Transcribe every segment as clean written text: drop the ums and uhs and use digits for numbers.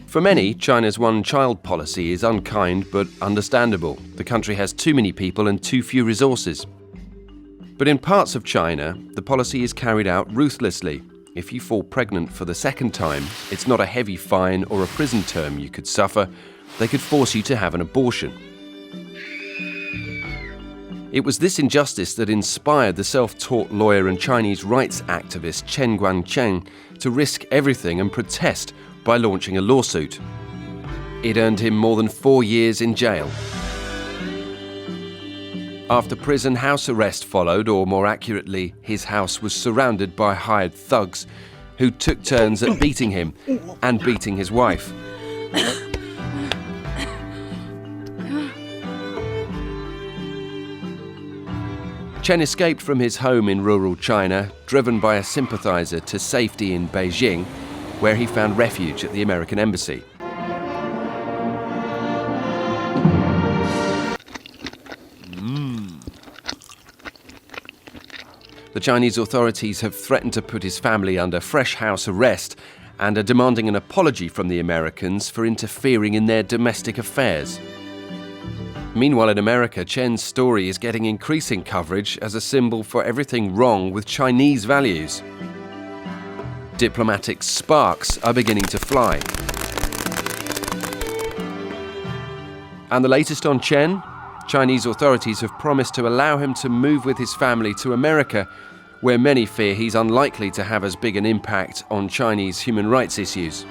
For many, China's one-child policy is unkind but understandable. The country has too many people and too few resources. But in parts of China, the policy is carried out ruthlessly. If you fall pregnant for the second time, it's not a heavy fine or a prison term you could suffer. They could force you to have an abortion. It was this injustice that inspired the self-taught lawyer and Chinese rights activist Chen Guangcheng to risk everything and protest by launching a lawsuit. It earned him more than 4 years in jail. After prison, house arrest followed, or more accurately, his house was surrounded by hired thugs who took turns at beating him and beating his wife. Chen escaped from his home in rural China, driven by a sympathizer to safety in Beijing, where he found refuge at the American embassy. The Chinese authorities have threatened to put his family under fresh house arrest and are demanding an apology from the Americans for interfering in their domestic affairs. Meanwhile, in America, Chen's story is getting increasing coverage as a symbol for everything wrong with Chinese values. Diplomatic sparks are beginning to fly. And the latest on Chen? Chinese authorities have promised to allow him to move with his family to America, where many fear he's unlikely to have as big an impact on Chinese human rights issues.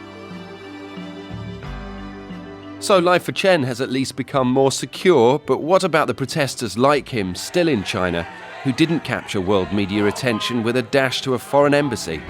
So life for Chen has at least become more secure, but what about the protesters like him still in China who didn't capture world media attention with a dash to a foreign embassy?